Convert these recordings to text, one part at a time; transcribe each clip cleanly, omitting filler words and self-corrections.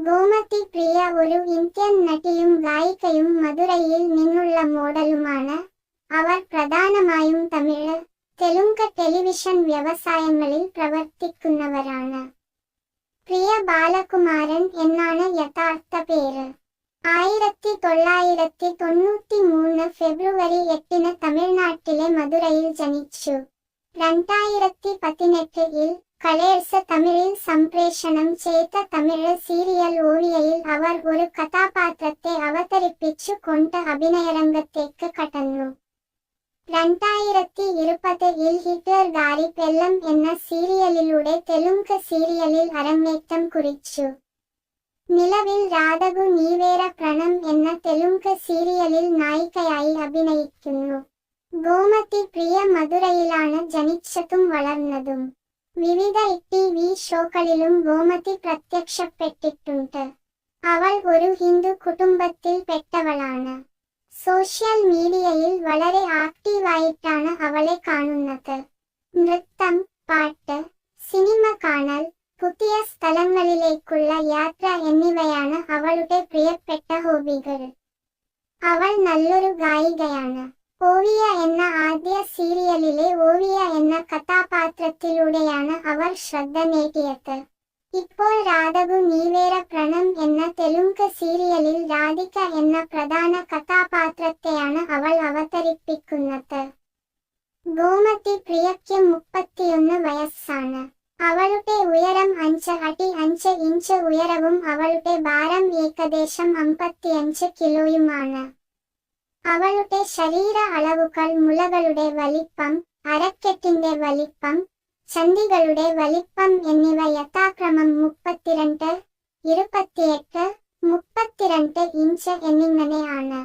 ഗോമതി പ്രിയ ഒരു ഇന്ത്യൻ നടിയും ഗായികയും മധുരയിൽ നിന്നുള്ള മോഡലുമാണ്. അവർ പ്രധാനമായും തമിഴ്, തെലുങ്ക് ടെലിവിഷൻ വ്യവസായങ്ങളിൽ പ്രവർത്തിക്കുന്നവരാണ്. പ്രിയ ബാലകുമാരൻ എന്നാണ് യഥാർത്ഥ പേര്. 1993 ഫെബ്രുവരി 8 തമിഴ്നാട്ടിലെ മധുരയിൽ ജനിച്ചു. 2018 കളേഴ്സ് തമിഴിൽ സംപ്രേഷണം ചെയ്ത തമിഴ് സീരിയൽ ഓവിയയിൽ അവർ ഒരു കഥാപാത്രത്തെ അവതരിപ്പിച്ചു കൊണ്ട് അഭിനയരംഗത്തേക്ക് കടന്നു. 2020 ഹിറ്റ്ലർ ഗാരി പെല്ലം എന്ന സീരിയലിലൂടെ തെലുങ്ക് സീരിയലിൽ അരങ്ങേറ്റം കുറിച്ചു. നിലവിൽ രാധകു നീവേര പ്രണം എന്ന തെലുങ്ക് സീരിയലിൽ നായികയായി അഭിനയിക്കുന്നു. ഗോമതി പ്രിയ മധുരയിലാണ് ജനിച്ചതും വളർന്നതും. വിവിധ ടിവി ഷോകളിലും ഗോമതി പ്രത്യക്ഷപ്പെട്ടിട്ടുണ്ട്. അവൾ ഒരു ഹിന്ദു കുടുംബത്തിൽ പെട്ടവളാണ്. സോഷ്യൽ മീഡിയയിൽ വളരെ ആക്റ്റീവായിട്ടാണ് അവളെ കാണുന്നത്. നൃത്തം, പാട്ട്, സിനിമ കാണൽ, പുതിയ സ്ഥലങ്ങളിലേക്കുള്ള യാത്ര എന്നിവയാണ് അവളുടെ പ്രിയപ്പെട്ട ഹോബികൾ. അവൾ നല്ലൊരു ഗായികയാണ്. ഓവിയ എന്ന ആദ്യ സീരിയലിലെ ഓവിയ എന്ന കഥാപാത്രത്തിലൂടെയാണ് അവർ ശ്രദ്ധ നേടിയത്. ഇപ്പോൾ രാധകു നീവേര പ്രണം എന്ന തെലുങ്ക് സീരിയലിൽ രാധിക എന്ന പ്രധാന കഥാപാത്രത്തെയാണ് അവൾ അവതരിപ്പിക്കുന്നത്. ഗോമതി പ്രിയയ്ക്ക് 31 വയസ്സാണ്. അവളുടെ ഉയരം 5 അടി 5 ഇഞ്ച് ഉയരവും അവളുടെ ഭാരം ഏകദേശം 55 കിലോയുമാണ്. അവളുടെ ശരീര അളവുകൾ മുലകളുടെ വലിപ്പം, അരക്കെട്ടിന്റെ വലിപ്പം, ചന്ദികളുടെ വലിപ്പം എന്നിവ യഥാക്രമം 32, 28, 32 ഇഞ്ച് എന്നിങ്ങനെയാണ്.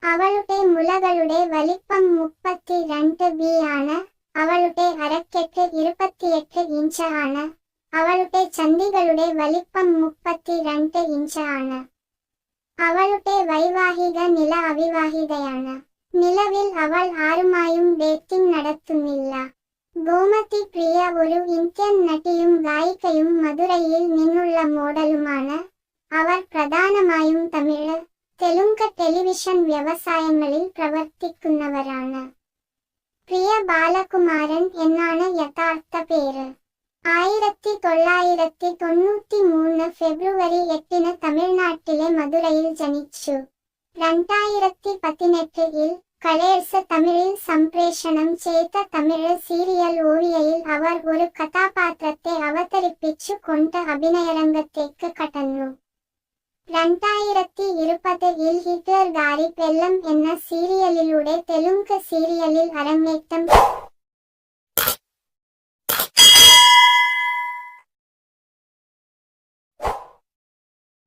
അവളുടെ മുലകളുടെ വലിപ്പം 32B ആണ്. അവളുടെ അരക്കെട്ട് 28 ഇഞ്ച് ആണ്. അവളുടെ ചന്ദികളുടെ വലിപ്പം 32 ഇഞ്ച് ആണ്. അവളുടെ വൈവാഹിക നില അവിവാഹിതയാണ്. നിലവിൽ അവൾ ആരുമായും ഡേറ്റിംഗ് നടത്തുന്നില്ല. ഗോമതി പ്രിയ ഒരു ഇന്ത്യൻ നടിയും ഗായികയും മധുരയിൽ നിന്നുള്ള മോഡലുമാണ്. അവർ പ്രധാനമായും തമിഴ്, തെലുങ്ക് ടെലിവിഷൻ വ്യവസായങ്ങളിൽ പ്രവർത്തിക്കുന്നവരാണ്. പ്രിയ ബാലകുമാരൻ എന്നാണ് യഥാർത്ഥ പേര്. 1993 ഫെബ്രുവരി 8 തമിഴ്നാട്ടിലെ മധുരയിൽ ജനിച്ചു. 2018 കളേഴ്സ് തമിഴിൽ സംപ്രേഷണം ചെയ്ത തമിഴ് സീരിയൽ ഓവിയയിൽ അവർ ഒരു കഥാപാത്രത്തെ അവതരിപ്പിച്ചു കൊണ്ട് അഭിനയരംഗത്തേക്ക് കടന്നു. 2020 ഹിറ്റ്ലർ ഗാരി പെല്ലം എന്ന സീരിയലിലൂടെ തെലുങ്ക് സീരിയലിൽ അരങ്ങേറ്റം